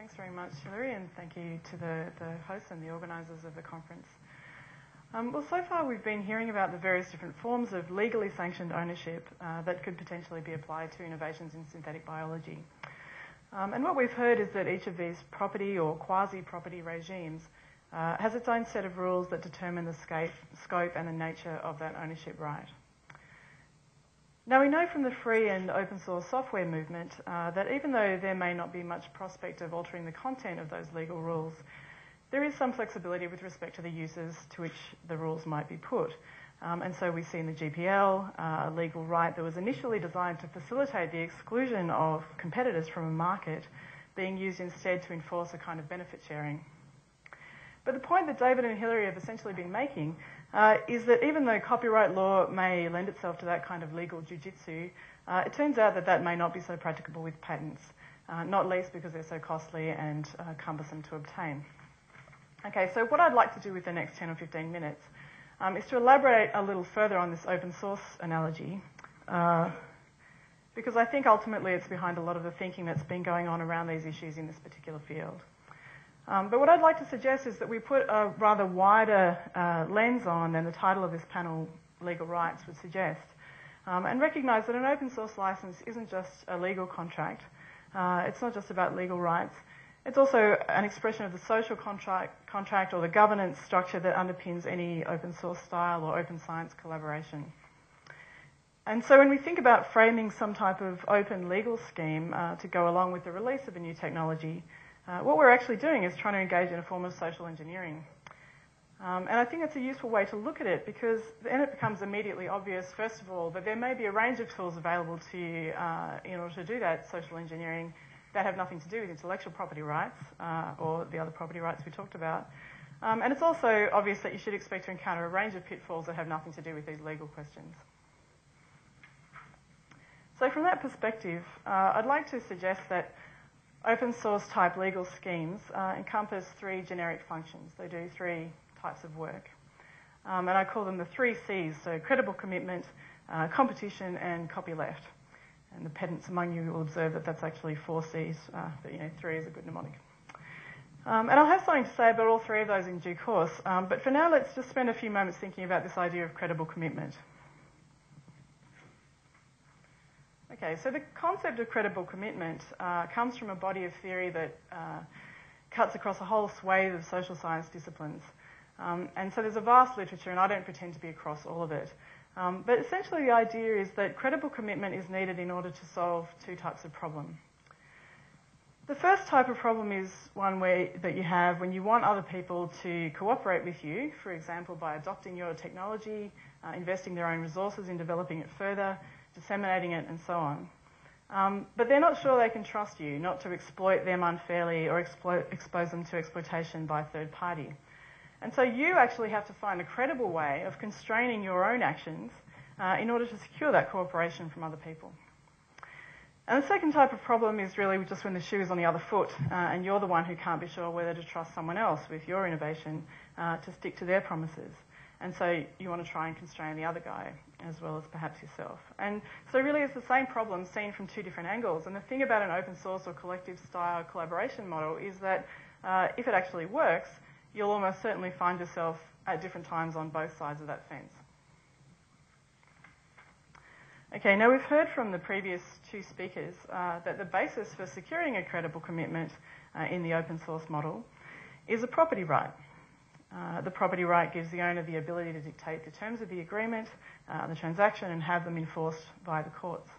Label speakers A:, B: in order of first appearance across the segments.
A: Thanks very much, Hilary, and thank you to the hosts and the organisers of the conference. Well, so far we've been hearing about the various different forms of legally sanctioned ownership that could potentially be applied to innovations in synthetic biology. And what we've heard is that each of these property or quasi-property regimes has its own set of rules that determine the scope and the nature of that ownership right. Now, we know from the free and open source software movement that even though there may not be much prospect of altering the content of those legal rules, there is some flexibility with respect to the uses to which the rules might be put. And so we see in the GPL a legal right that was initially designed to facilitate the exclusion of competitors from a market being used instead to enforce a kind of benefit sharing. But the point that David and Hilary have essentially been making is that even though copyright law may lend itself to that kind of legal jiu-jitsu, it turns out that that may not be so practicable with patents, not least because they're so costly and cumbersome to obtain. Okay, so what I'd like to do with the next 10 or 15 minutes is to elaborate a little further on this open source analogy, because I think ultimately it's behind a lot of the thinking that's been going on around these issues in this particular field. But what I'd like to suggest is that we put a rather wider lens on than the title of this panel, Legal Rights, would suggest, and recognise that an open source licence isn't just a legal contract. It's not just about legal rights. It's also an expression of the social contract or the governance structure that underpins any open source style or open science collaboration. And so when we think about framing some type of open legal scheme to go along with the release of a new technology, what we're actually doing is trying to engage in a form of social engineering. And I think it's a useful way to look at it because then it becomes immediately obvious, first of all, that there may be a range of tools available to you in order to do that social engineering that have nothing to do with intellectual property rights or the other property rights we talked about. And it's also obvious that you should expect to encounter a range of pitfalls that have nothing to do with these legal questions. So from that perspective, I'd like to suggest that open source type legal schemes encompass three generic functions. They do three types of work. And I call them the three C's, so credible commitment, competition and copyleft. And the pedants among you will observe that that's actually 4 C's, but 3 is a good mnemonic. And I'll have something to say about all three of those in due course, but for now let's just spend a few moments thinking about this idea of credible commitment. Okay, so the concept of credible commitment comes from a body of theory that cuts across a whole swathe of social science disciplines. And so there's a vast literature, and I don't pretend to be across all of it. But essentially the idea is that credible commitment is needed in order to solve two types of problem. The first type of problem is one that you have when you want other people to cooperate with you, for example, by adopting your technology, investing their own resources in developing it further, disseminating it, and so on. But they're not sure they can trust you, not to exploit them unfairly or expose them to exploitation by a third party. And so you actually have to find a credible way of constraining your own actions in order to secure that cooperation from other people. And the second type of problem is really just when the shoe is on the other foot and you're the one who can't be sure whether to trust someone else with your innovation to stick to their promises. And so you want to try and constrain the other guy as well as perhaps yourself. And so really it's the same problem seen from two different angles. And the thing about an open source or collective style collaboration model is that if it actually works, you'll almost certainly find yourself at different times on both sides of that fence. Okay, now we've heard from the previous two speakers that the basis for securing a credible commitment in the open source model is a property right. The property right gives the owner the ability to dictate the terms of the agreement, the transaction, and have them enforced by the courts.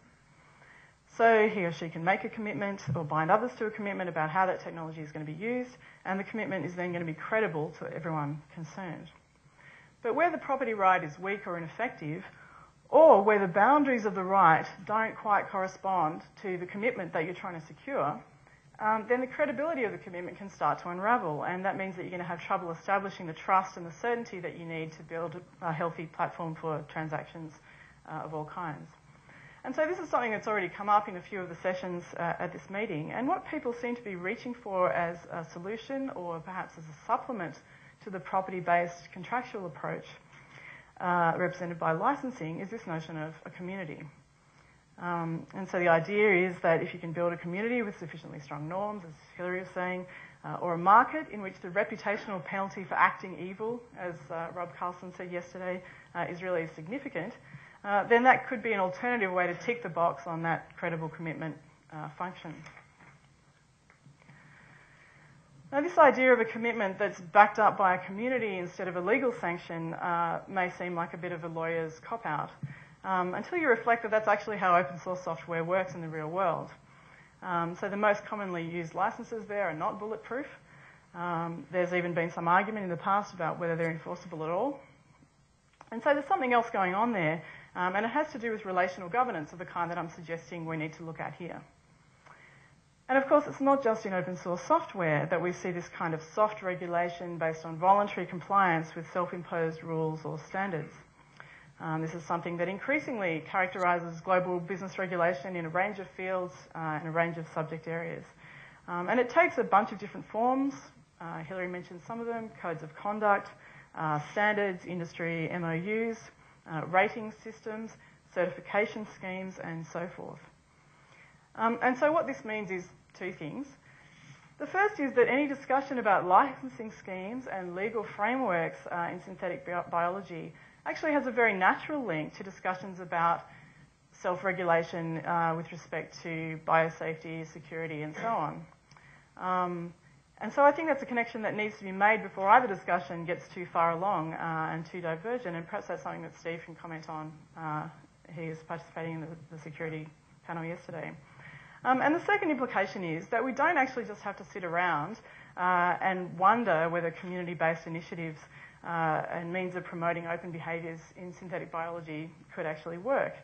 A: So he or she can make a commitment or bind others to a commitment about how that technology is going to be used, and the commitment is then going to be credible to everyone concerned. But where the property right is weak or ineffective, or where the boundaries of the right don't quite correspond to the commitment that you're trying to secure, then the credibility of the commitment can start to unravel, and that means that you're going to have trouble establishing the trust and the certainty that you need to build a healthy platform for transactions of all kinds. And so this is something that's already come up in a few of the sessions at this meeting, and what people seem to be reaching for as a solution or perhaps as a supplement to the property-based contractual approach represented by licensing is this notion of a community. And so the idea is that if you can build a community with sufficiently strong norms, as Hilary was saying, or a market in which the reputational penalty for acting evil, as Rob Carlson said yesterday, is really significant, then that could be an alternative way to tick the box on that credible commitment function. Now, this idea of a commitment that's backed up by a community instead of a legal sanction may seem like a bit of a lawyer's cop-out, until you reflect that that's actually how open source software works in the real world. So the most commonly used licenses there are not bulletproof. There's even been some argument in the past about whether they're enforceable at all. And so there's something else going on there, and it has to do with relational governance of the kind that I'm suggesting we need to look at here. And of course, it's not just in open source software that we see this kind of soft regulation based on voluntary compliance with self-imposed rules or standards. This is something that increasingly characterises global business regulation in a range of fields and a range of subject areas. And it takes a bunch of different forms. Hilary mentioned some of them: codes of conduct, standards, industry MOUs, rating systems, certification schemes, and so forth. And so what this means is two things. The first is that any discussion about licensing schemes and legal frameworks in synthetic biology actually has a very natural link to discussions about self-regulation with respect to biosafety, security, and so on. And so I think that's a connection that needs to be made before either discussion gets too far along and too divergent, and perhaps that's something that Steve can comment on. He is participating in the security panel yesterday. And the second implication is that we don't actually just have to sit around and wonder whether community-based initiatives and means of promoting open behaviours in synthetic biology could actually work.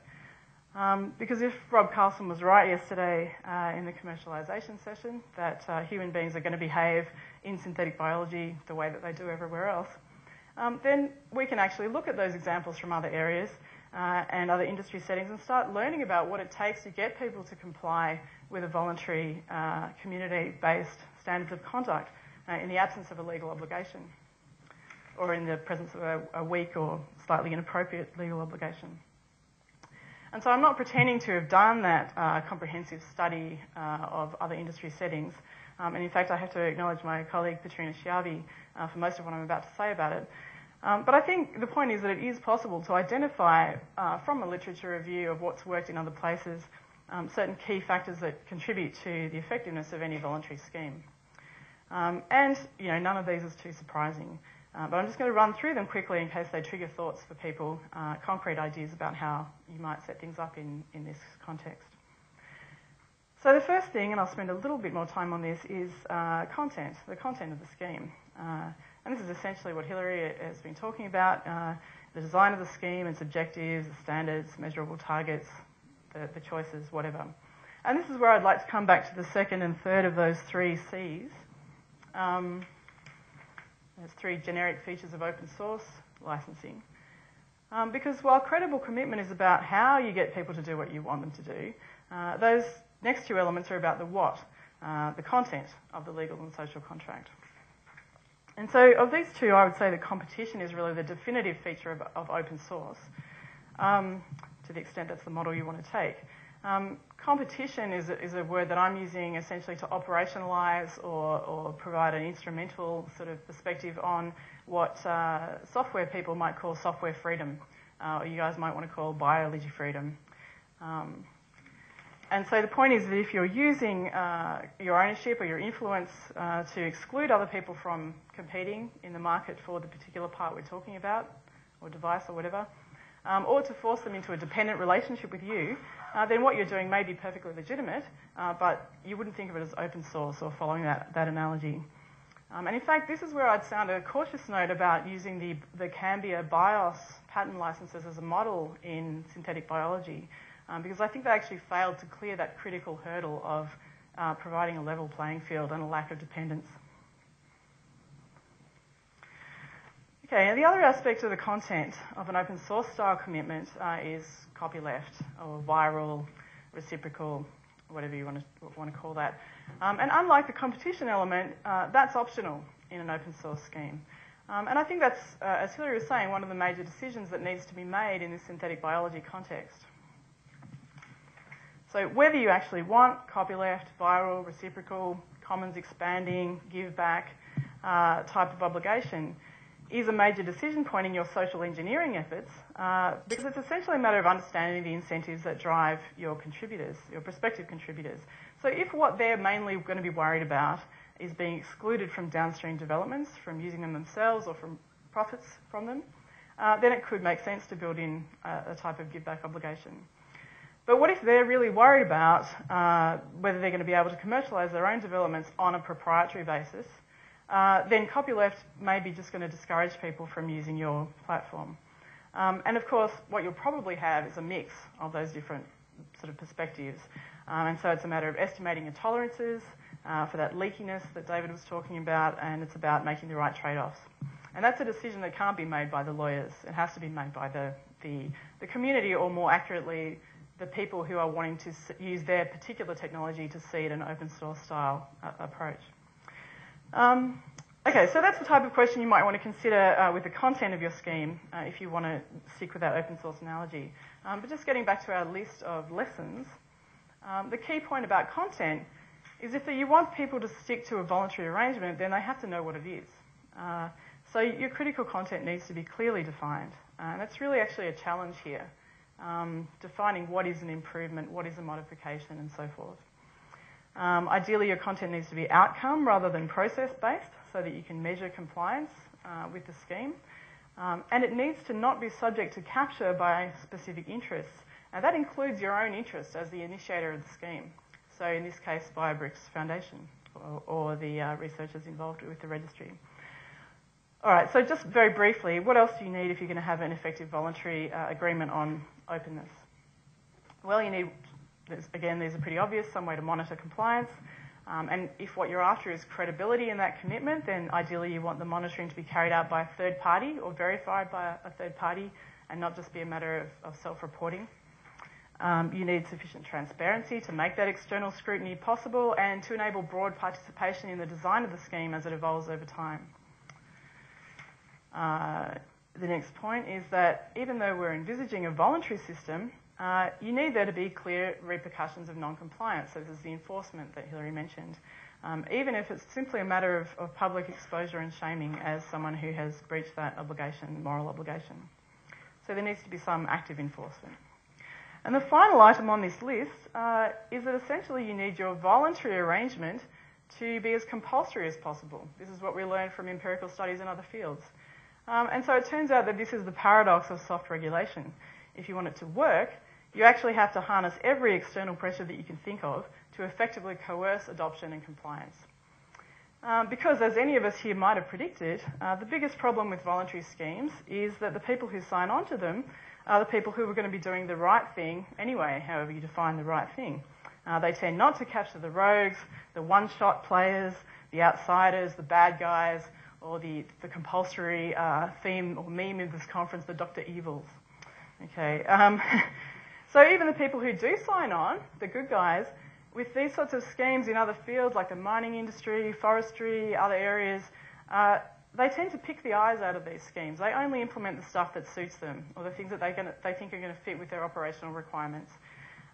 A: Because if Rob Carlson was right yesterday in the commercialisation session that human beings are going to behave in synthetic biology the way that they do everywhere else, then we can actually look at those examples from other areas and other industry settings and start learning about what it takes to get people to comply with a voluntary community-based standards of conduct in the absence of a legal obligation or in the presence of a weak or slightly inappropriate legal obligation. And so I'm not pretending to have done that comprehensive study of other industry settings. And in fact, I have to acknowledge my colleague Petrina Schiavi for most of what I'm about to say about it. But I think the point is that it is possible to identify from a literature review of what's worked in other places certain key factors that contribute to the effectiveness of any voluntary scheme. And none of these is too surprising. But I'm just going to run through them quickly in case they trigger thoughts for people, concrete ideas about how you might set things up in this context. So the first thing, and I'll spend a little bit more time on this, is content, the content of the scheme. And this is essentially what Hilary has been talking about, the design of the scheme, its objectives, the standards, measurable targets, the choices, whatever. And this is where I'd like to come back to the second and third of those three Cs. There's three generic features of open source licensing. Because while credible commitment is about how you get people to do what you want them to do, those next two elements are about the what, the content of the legal and social contract. And so of these two, I would say that competition is really the definitive feature of open source, to the extent that's the model you want to take. Competition is a word that I'm using essentially to operationalise or provide an instrumental sort of perspective on what software people might call software freedom, or you guys might want to call biology freedom. And so the point is that if you're using your ownership or your influence to exclude other people from competing in the market for the particular part we're talking about, or device or whatever, or to force them into a dependent relationship with you, then what you're doing may be perfectly legitimate, but you wouldn't think of it as open source or following that analogy. And in fact, this is where I'd sound a cautious note about using the Cambia BIOS patent licenses as a model in synthetic biology, because I think they actually failed to clear that critical hurdle of providing a level playing field and a lack of dependence. Okay, and the other aspect of the content of an open source style commitment is copyleft or viral, reciprocal, whatever you want to call that. And unlike the competition element, that's optional in an open source scheme. And I think that's, as Hilary was saying, one of the major decisions that needs to be made in this synthetic biology context. So whether you actually want copyleft, viral, reciprocal, commons expanding, give back type of obligation is a major decision point in your social engineering efforts because it's essentially a matter of understanding the incentives that drive your contributors, your prospective contributors. So if what they're mainly going to be worried about is being excluded from downstream developments, from using them themselves or from profits from them, then it could make sense to build in a type of give-back obligation. But what if they're really worried about whether they're going to be able to commercialise their own developments on a proprietary basis? Then copyleft may be just going to discourage people from using your platform. And of course, what you'll probably have is a mix of those different sort of perspectives. And so it's a matter of estimating your tolerances for that leakiness that David was talking about, and it's about making the right trade-offs. And that's a decision that can't be made by the lawyers. It has to be made by the community, or more accurately, the people who are wanting to use their particular technology to seed an open source style approach. Okay, so that's the type of question you might want to consider with the content of your scheme if you want to stick with that open source analogy. But just getting back to our list of lessons, the key point about content is if you want people to stick to a voluntary arrangement, then they have to know what it is. So your critical content needs to be clearly defined. And that's really actually a challenge here, defining what is an improvement, what is a modification, and so forth. Ideally, your content needs to be outcome rather than process-based so that you can measure compliance with the scheme. And it needs to not be subject to capture by specific interests. And that includes your own interest as the initiator of the scheme. So in this case, BioBricks Foundation or the researchers involved with the registry. All right, so just very briefly, what else do you need if you're going to have an effective voluntary agreement on openness? Well, you need, again, these are pretty obvious, some way to monitor compliance. And if what you're after is credibility in that commitment, then ideally you want the monitoring to be carried out by a third party or verified by a third party and not just be a matter of self-reporting. You need sufficient transparency to make that external scrutiny possible and to enable broad participation in the design of the scheme as it evolves over time. The next point is that even though we're envisaging a voluntary system, you need there to be clear repercussions of non-compliance. So this is the enforcement that Hilary mentioned. Even if it's simply a matter of public exposure and shaming as someone who has breached that obligation, moral obligation. So there needs to be some active enforcement. And the final item on this list is that essentially you need your voluntary arrangement to be as compulsory as possible. This is what we learned from empirical studies in other fields. And so it turns out that this is the paradox of soft regulation. If you want it to work, you actually have to harness every external pressure that you can think of to effectively coerce adoption and compliance. Because as any of us here might have predicted, the biggest problem with voluntary schemes is that the people who sign on to them are the people who are going to be doing the right thing anyway, however you define the right thing. They tend not to capture the rogues, the one-shot players, the outsiders, the bad guys, or the compulsory theme or meme of this conference, the Dr. Evils. Okay. So even the people who do sign on, the good guys, with these sorts of schemes in other fields like the mining industry, forestry, other areas, they tend to pick the eyes out of these schemes. They only implement the stuff that suits them or the things that they think are going to fit with their operational requirements.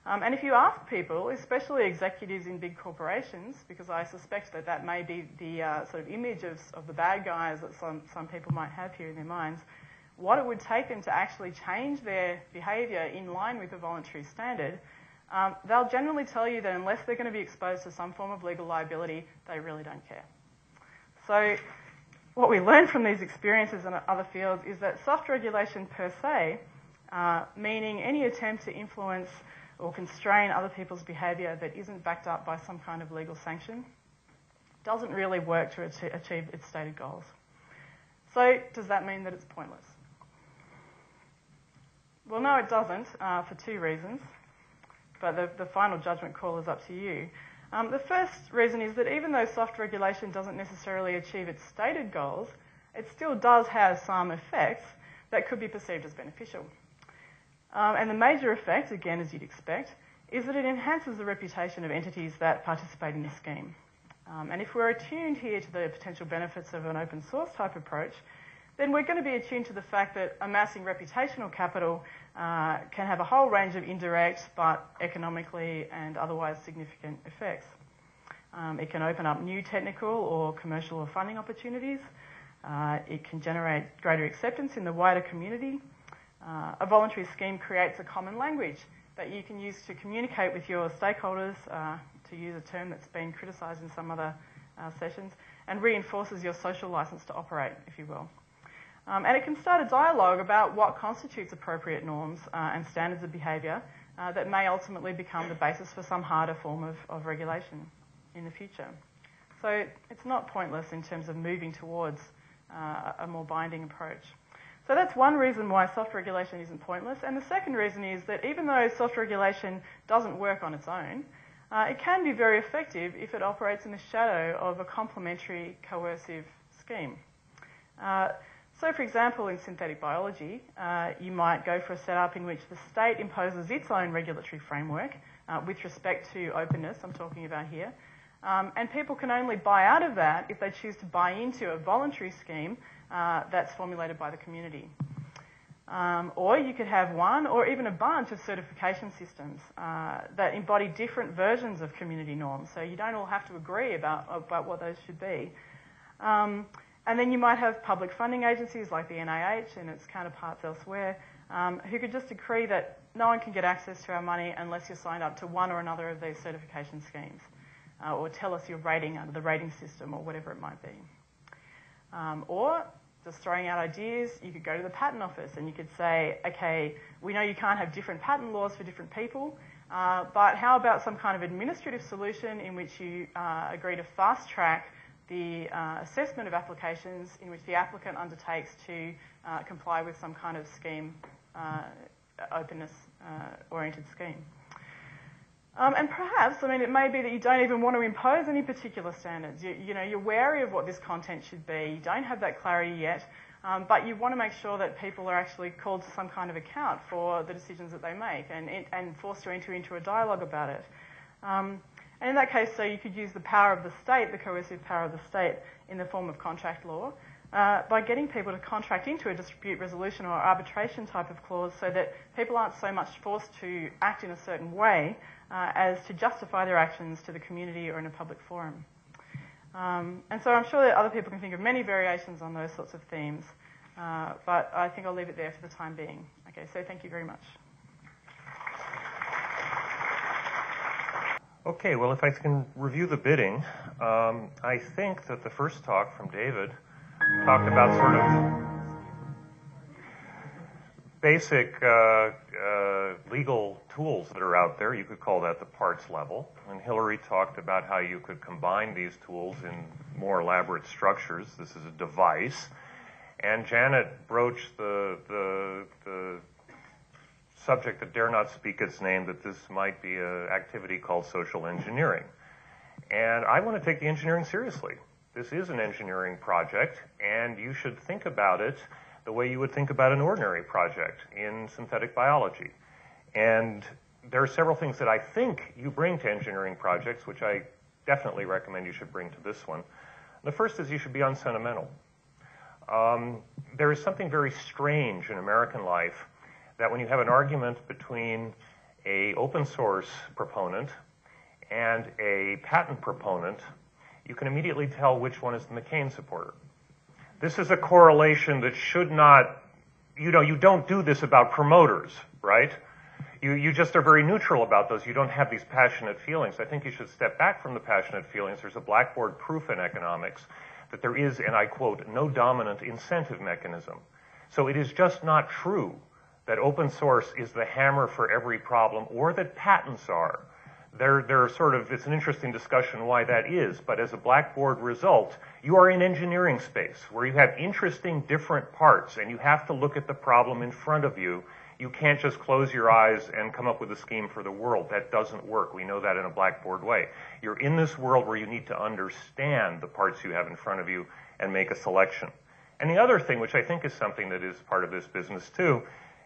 A: And if you ask people, especially executives in big corporations, because I suspect that that may be the sort of image of the bad guys that some people might have here in their minds, what it would take them to actually change their behaviour in line with a voluntary standard, they'll generally tell you that unless they're going to be exposed to some form of legal liability, they really don't care. So what we learn from these experiences in other fields is that soft regulation per se, meaning any attempt to influence or constrain other people's behaviour that isn't backed up by some kind of legal sanction, doesn't really work to achieve its stated goals. So does that mean that it's pointless? Well, no, it doesn't, for two reasons, but the final judgment call is up to you. The first reason is that even though soft regulation doesn't necessarily achieve its stated goals, it still does have some effects that could be perceived as beneficial. And the major effect, again as you'd expect, is that it enhances the reputation of entities that participate in the scheme. And if we're attuned here to the potential benefits of an open source type approach, then we're going to be attuned to the fact that amassing reputational capital can have a whole range of indirect but economically and otherwise significant effects. It can open up new technical or commercial or funding opportunities. It can generate greater acceptance in the wider community. A voluntary scheme creates a common language that you can use to communicate with your stakeholders, to use a term that's been criticised in some other sessions, and reinforces your social licence to operate, if you will. And it can start a dialogue about what constitutes appropriate norms and standards of behaviour that may ultimately become the basis for some harder form of regulation in the future. So it's not pointless in terms of moving towards a more binding approach. So that's one reason why soft regulation isn't pointless. And the second reason is that even though soft regulation doesn't work on its own, it can be very effective if it operates in the shadow of a complementary coercive scheme. So, for example, in synthetic biology, you might go for a setup in which the state imposes its own regulatory framework with respect to openness, I'm talking about here, and people can only buy out of that if they choose to buy into a voluntary scheme that's formulated by the community. Or you could have one or even a bunch of certification systems that embody different versions of community norms, so you don't all have to agree about what those should be. And then you might have public funding agencies like the NIH and its counterparts elsewhere who could just decree that no one can get access to our money unless you're signed up to one or another of these certification schemes, or tell us your rating under the rating system or whatever it might be. Or, just throwing out ideas, you could go to the patent office and you could say, okay, we know you can't have different patent laws for different people, but how about some kind of administrative solution in which you agree to fast track the assessment of applications in which the applicant undertakes to comply with some kind of scheme, openness-oriented scheme. And perhaps, I mean, it may be that you don't even want to impose any particular standards. You're wary of what this content should be. You don't have that clarity yet, but you want to make sure that people are actually called to some kind of account for the decisions that they make and forced to enter into a dialogue about it. And in that case, so you could use the power of the state, the coercive power of the state, in the form of contract law, by getting people to contract into a dispute resolution or arbitration type of clause so that people aren't so much forced to act in a certain way as to justify their actions to the community or in a public forum. And so I'm sure that other people can think of many variations on those sorts of themes, but I think I'll leave it there for the time being. Okay, so thank you very much.
B: Okay, well, if I can review the bidding, I think that the first talk from David talked about sort of basic legal tools that are out there. You could call that the parts level. And Hillary talked about how you could combine these tools in more elaborate structures. This is a device. And Janet broached the subject that dare not speak its name, that this might be an activity called social engineering. And I want to take the engineering seriously. This is an engineering project, and you should think about it the way you would think about an ordinary project in synthetic biology. And there are several things that I think you bring to engineering projects, which I definitely recommend you should bring to this one. The first is you should be unsentimental. There is something very strange in American life that when you have an argument between an open source proponent and a patent proponent, you can immediately tell which one is the McCain supporter. This is a correlation that should not, you don't do this about promoters, right? You just are very neutral about those. You don't have these passionate feelings. I think you should step back from the passionate feelings. There's a blackboard proof in economics that there is, and I quote, no dominant incentive mechanism. So it is just not true that open source is the hammer for every problem, or that patents are. They're sort of, it's an interesting discussion why that is, but as a blackboard result, you are in engineering space where you have interesting different parts and you have to look at the problem in front of you. You can't just close your eyes and come up with a scheme for the world. That doesn't work. We know that in a blackboard way. You're in this world where you need to understand the parts you have in front of you and make a selection. And the other thing, which I think is something that is part of this business too,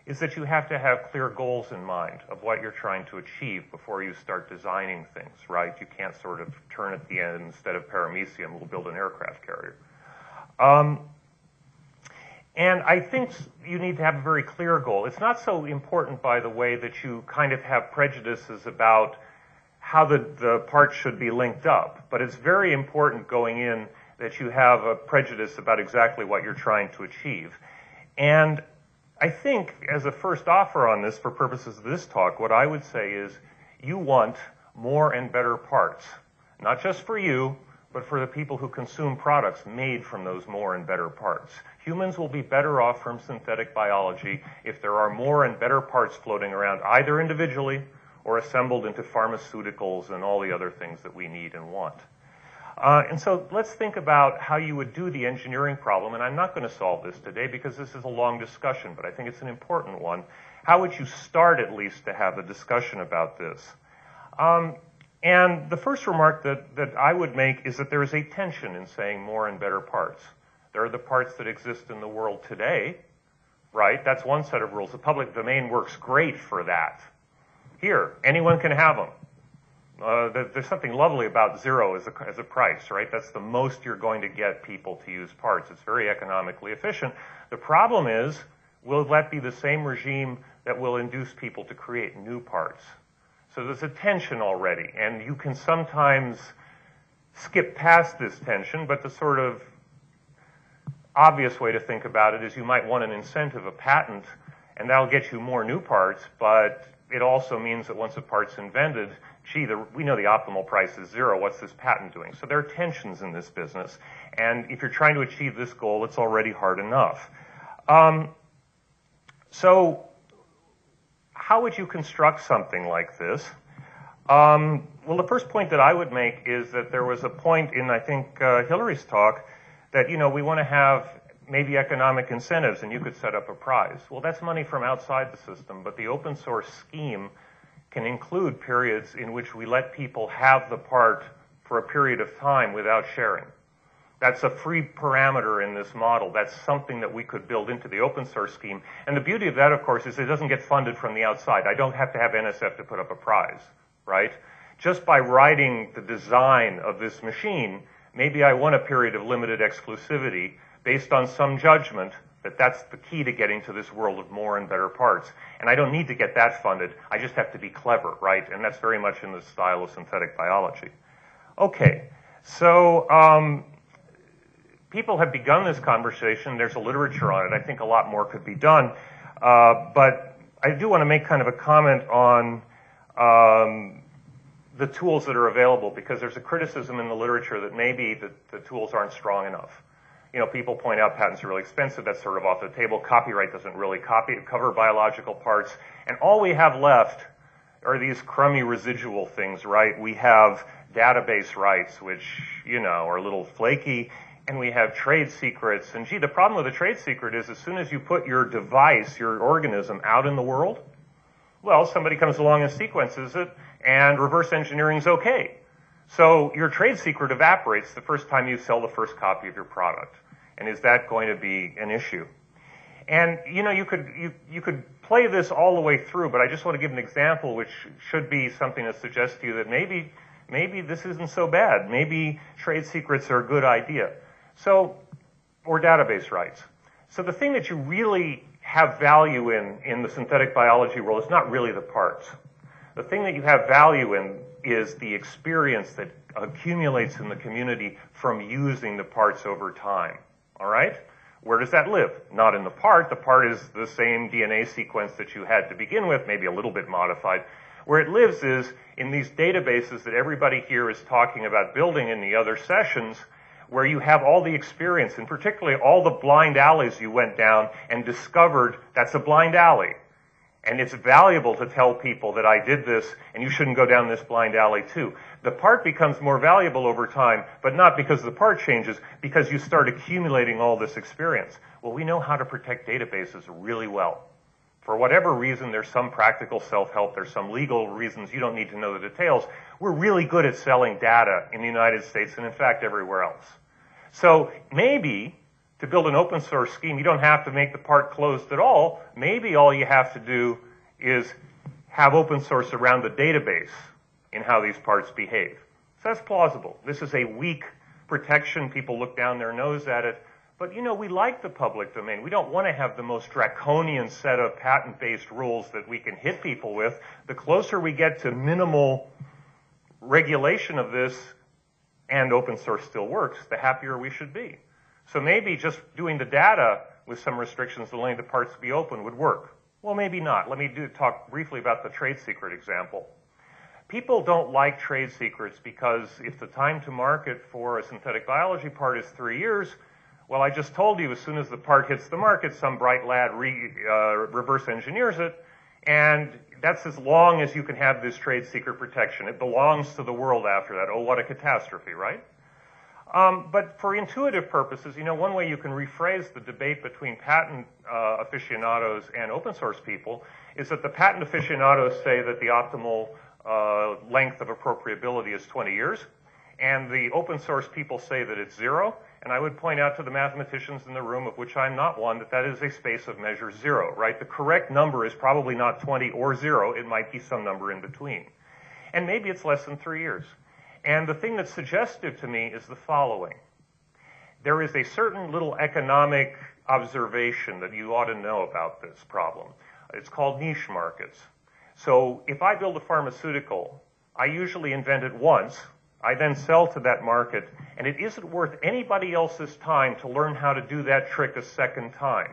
B: is that you have to have clear goals in mind of what you're trying to achieve before you start designing things, right? You can't sort of turn at the end, instead of paramecium, we'll build an aircraft carrier. And I think you need to have a very clear goal. It's not so important, by the way, that you kind of have prejudices about how the parts should be linked up. But it's very important going in that you have a prejudice about exactly what you're trying to achieve. And I think, as a first offer on this, for purposes of this talk, what I would say is you want more and better parts. Not just for you, but for the people who consume products made from those more and better parts. Humans will be better off from synthetic biology if there are more and better parts floating around, either individually or assembled into pharmaceuticals and all the other things that we need and want. And so let's think about how you would do the engineering problem, and I'm not going to solve this today because this is a long discussion, but I think it's an important one. How would you start, at least, to have a discussion about this? And the first remark that I would make is that there is a tension in saying more and better parts. There are the parts that exist in the world today, right? That's one set of rules. The public domain works great for that. Here, anyone can have them. There's something lovely about zero as a price, right? That's the most you're going to get people to use parts. It's very economically efficient. The problem is, will that be the same regime that will induce people to create new parts? So there's a tension already, and you can sometimes skip past this tension, but the sort of obvious way to think about it is you might want an incentive, a patent, and that'll get you more new parts, but it also means that once a part's invented, gee, we know the optimal price is zero. What's this patent doing? So there are tensions in this business. And if you're trying to achieve this goal, it's already hard enough. So how would you construct something like this? Well, the first point that I would make is that there was a point in, I think, Hillary's talk that, we want to have maybe economic incentives, and you could set up a prize. Well, that's money from outside the system, but the open source scheme can include periods in which we let people have the part for a period of time without sharing. That's a free parameter in this model. That's something that we could build into the open source scheme. And the beauty of that, of course, is it doesn't get funded from the outside. I don't have to have NSF to put up a prize, right? Just by writing the design of this machine, maybe I want a period of limited exclusivity based on some judgment that that's the key to getting to this world of more and better parts. And I don't need to get that funded. I just have to be clever, right? And that's very much in the style of synthetic biology. Okay, so people have begun this conversation. There's a literature on it. I think a lot more could be done. But I do want to make kind of a comment on the tools that are available, because there's a criticism in the literature that maybe the tools aren't strong enough. People point out patents are really expensive. That's sort of off the table. Copyright doesn't really cover biological parts. And all we have left are these crummy residual things, right? We have database rights, which, are a little flaky. And we have trade secrets. And gee, the problem with a trade secret is as soon as you put your device, your organism, out in the world, well, somebody comes along and sequences it, and reverse engineering's okay. So your trade secret evaporates the first time you sell the first copy of your product. And is that going to be an issue? And, you could play this all the way through, but I just want to give an example which should be something that suggests to you that maybe this isn't so bad. Maybe trade secrets are a good idea. So, or database rights. So the thing that you really have value in the synthetic biology world is not really the parts. The thing that you have value in is the experience that accumulates in the community from using the parts over time. All right? Where does that live? Not in the part. The part is the same DNA sequence that you had to begin with, maybe a little bit modified. Where it lives is in these databases that everybody here is talking about building in the other sessions, where you have all the experience, and particularly all the blind alleys you went down and discovered that's a blind alley. And it's valuable to tell people that I did this, and you shouldn't go down this blind alley too. The part becomes more valuable over time, but not because the part changes, because you start accumulating all this experience. Well, we know how to protect databases really well. For whatever reason, there's some practical self-help, there's some legal reasons, you don't need to know the details. We're really good at selling data in the United States and, in fact, everywhere else. So maybe to build an open source scheme, you don't have to make the part closed at all. Maybe all you have to do is have open source around the database in how these parts behave. So that's plausible. This is a weak protection. People look down their nose at it, But, you know, we like the public domain. We don't want to have the most draconian set of patent-based rules that we can hit people with. The closer we get to minimal regulation of this, and open source still works, the happier we should be. So maybe just doing the data with some restrictions, allowing the parts to be open would work. Well, maybe not. Let me talk briefly about the trade secret example. People don't like trade secrets because if the time to market for a synthetic biology part is 3 years, well, I just told you as soon as the part hits the market, some bright lad reverse engineers it, and that's as long as you can have this trade secret protection. It belongs to the world after that. Oh, what a catastrophe, right? But for intuitive purposes, you know, one way you can rephrase the debate between patent aficionados and open source people is that the patent aficionados say that the optimal length of appropriability is 20 years, and the open source people say that it's 0. And I would point out to the mathematicians in the room, of which I'm not one, that that is a space of measure 0, right? The correct number is probably not 20 or 0. It might be some number in between. And maybe it's less than 3 years. And the thing that's suggestive to me is the following. There is a certain little economic observation that you ought to know about this problem. It's called niche markets. So if I build a pharmaceutical, I usually invent it once. I then sell to that market, and it isn't worth anybody else's time to learn how to do that trick a second time.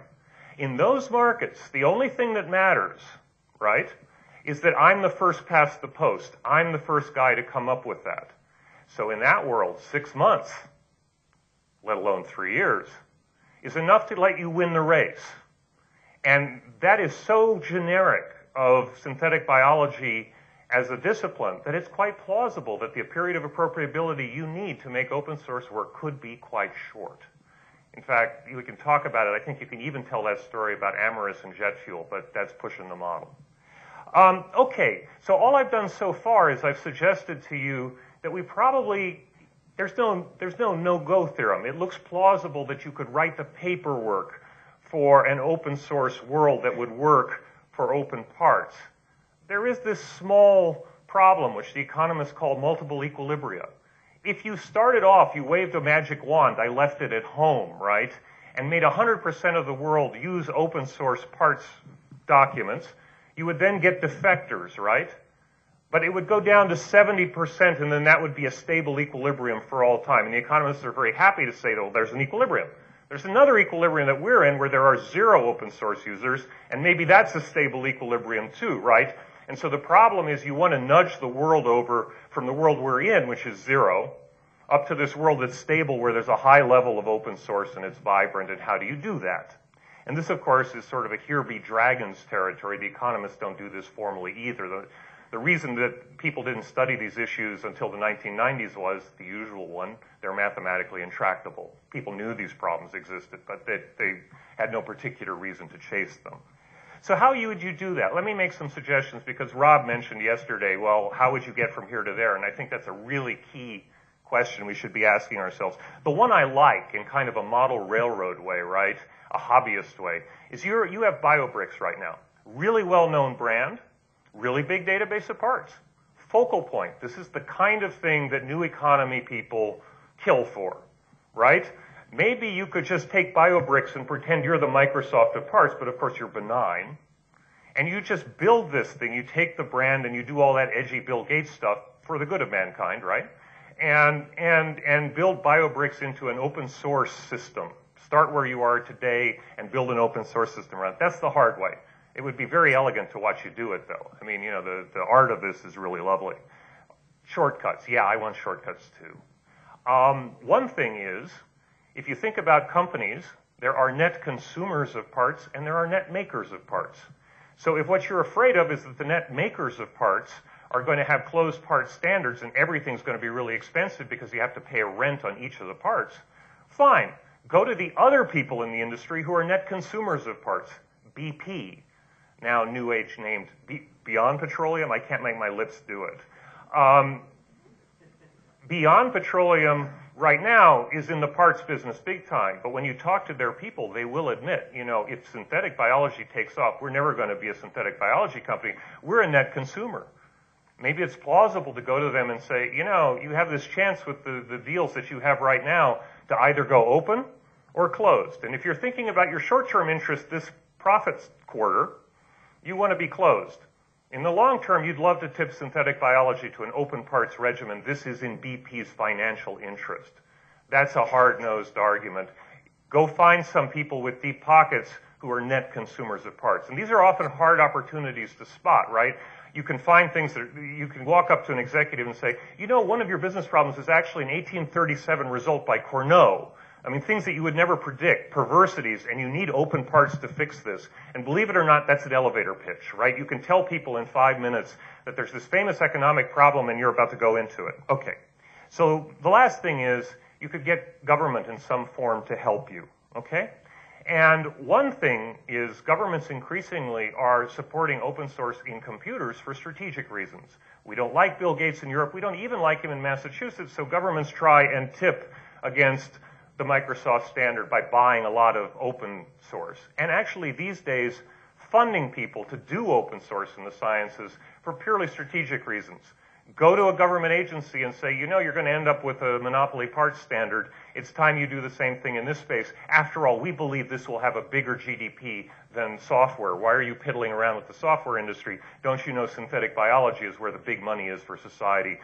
B: In those markets, the only thing that matters, right, is that I'm the first past the post. I'm the first guy to come up with that. So in that world, 6 months, let alone 3 years, is enough to let you win the race. And that is so generic of synthetic biology as a discipline that it's quite plausible that the period of appropriability you need to make open source work could be quite short. In fact, we can talk about it. I think you can even tell that story about Amyris and jet fuel, but that's pushing the model. Okay, so all I've done so far is I've suggested to you that we probably, there's no no-go theorem. It looks plausible that you could write the paperwork for an open source world that would work for open parts. There is this small problem, which the economists call multiple equilibria. If you started off, you waved a magic wand, I left it at home, right, and made 100% of the world use open source parts documents, you would then get defectors, right? But it would go down to 70%, and then that would be a stable equilibrium for all time. And the economists are very happy to say, oh, there's an equilibrium. There's another equilibrium that we're in where there are 0 open source users, and maybe that's a stable equilibrium too, right? And so the problem is you want to nudge the world over from the world we're in, which is 0, up to this world that's stable where there's a high level of open source and it's vibrant, and how do you do that? And this, of course, is sort of a here be dragons territory. The economists don't do this formally either. The reason that people didn't study these issues until the 1990s was the usual one. They're mathematically intractable. People knew these problems existed, but they had no particular reason to chase them. So how would you do that? Let me make some suggestions, because Rob mentioned yesterday, well, how would you get from here to there? And I think that's a really key question we should be asking ourselves. The one I like, in kind of a model railroad way, right, a hobbyist way, is you have BioBricks right now. Really well-known brand, really big database of parts. Focal point. This is the kind of thing that new economy people kill for, right? Maybe you could just take BioBricks and pretend you're the Microsoft of parts, but of course you're benign. And you just build this thing. You take the brand and you do all that edgy Bill Gates stuff for the good of mankind, right? And build BioBricks into an open source system. Start where you are today and build an open source system around it. That's the hard way. It would be very elegant to watch you do it, though. I mean, you know, the art of this is really lovely. Shortcuts. Yeah, I want shortcuts, too. One thing is, if you think about companies, there are net consumers of parts and there are net makers of parts. So if what you're afraid of is that the net makers of parts are going to have closed part standards and everything's going to be really expensive because you have to pay a rent on each of the parts, fine. Go to the other people in the industry who are net consumers of parts. BP, now new age named Beyond Petroleum. I can't make my lips do it. Beyond Petroleum right now is in the parts business big time, but when you talk to their people, they will admit, you know, if synthetic biology takes off, we're never going to be a synthetic biology company. We're a net consumer. Maybe it's plausible to go to them and say, you know, you have this chance with the deals that you have right now to either go open or closed. And if you're thinking about your short-term interest this profit quarter, you want to be closed. In the long term, you'd love to tip synthetic biology to an open parts regimen. This is in BP's financial interest. That's a hard-nosed argument. Go find some people with deep pockets who are net consumers of parts. And these are often hard opportunities to spot, right? You can find things that you can walk up to an executive and say, you know, one of your business problems is actually an 1837 result by Cournot. I mean, things that you would never predict, perversities, and you need open parts to fix this. And believe it or not, that's an elevator pitch, right? You can tell people in 5 minutes that there's this famous economic problem and you're about to go into it. Okay. So the last thing is you could get government in some form to help you, okay? And one thing is governments increasingly are supporting open source in computers for strategic reasons. We don't like Bill Gates in Europe. We don't even like him in Massachusetts, so governments try and tip against the Microsoft standard by buying a lot of open source. And actually these days, funding people to do open source in the sciences for purely strategic reasons. Go to a government agency and say, you know, you're going to end up with a monopoly parts standard. It's time you do the same thing in this space. After all, we believe this will have a bigger GDP than software. Why are you piddling around with the software industry? Don't you know synthetic biology is where the big money is for society?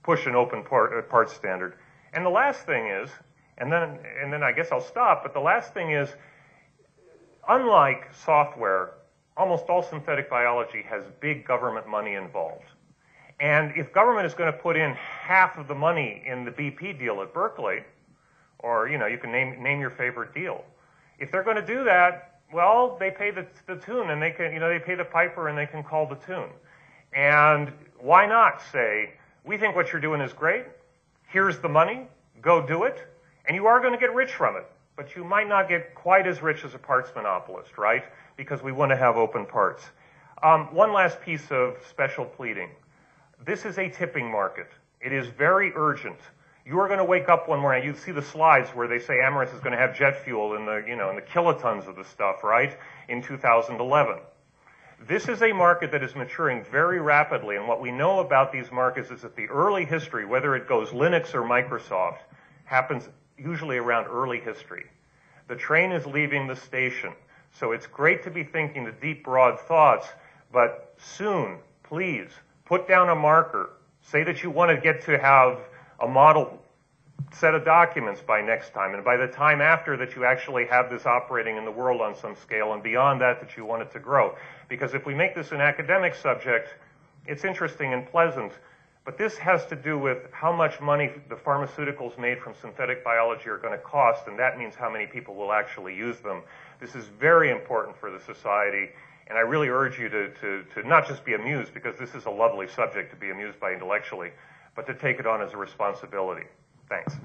B: Push an open parts standard. And the last thing is, and then I guess I'll stop, but the last thing is, unlike software, almost all synthetic biology has big government money involved. And if government is going to put in half of the money in the BP deal at Berkeley, or, you know, you can name your favorite deal. If they're going to do that, well, they pay the tune, and they can, you know, they pay the piper and they can call the tune. And why not say, we think what you're doing is great, here's the money, go do it, and you are going to get rich from it. But you might not get quite as rich as a parts monopolist, right? Because we want to have open parts. One last piece of special pleading. This is a tipping market. It is very urgent. You are going to wake up one morning. You see the slides where they say Amyris is going to have jet fuel in the, you know, in the kilotons of the stuff, right? In 2011. This is a market that is maturing very rapidly, and what we know about these markets is that the early history, whether it goes Linux or Microsoft, happens usually around early history. The train is leaving the station, so it's great to be thinking the deep, broad thoughts, but soon, please, put down a marker. Say that you want to get to have a model set of documents by next time, and by the time after that you actually have this operating in the world on some scale, and beyond that that you want it to grow. Because if we make this an academic subject, it's interesting and pleasant, but this has to do with how much money the pharmaceuticals made from synthetic biology are going to cost, and that means how many people will actually use them. This is very important for the society. And I really urge you to not just be amused, because this is a lovely subject to be amused by intellectually, but to take it on as a responsibility. Thanks.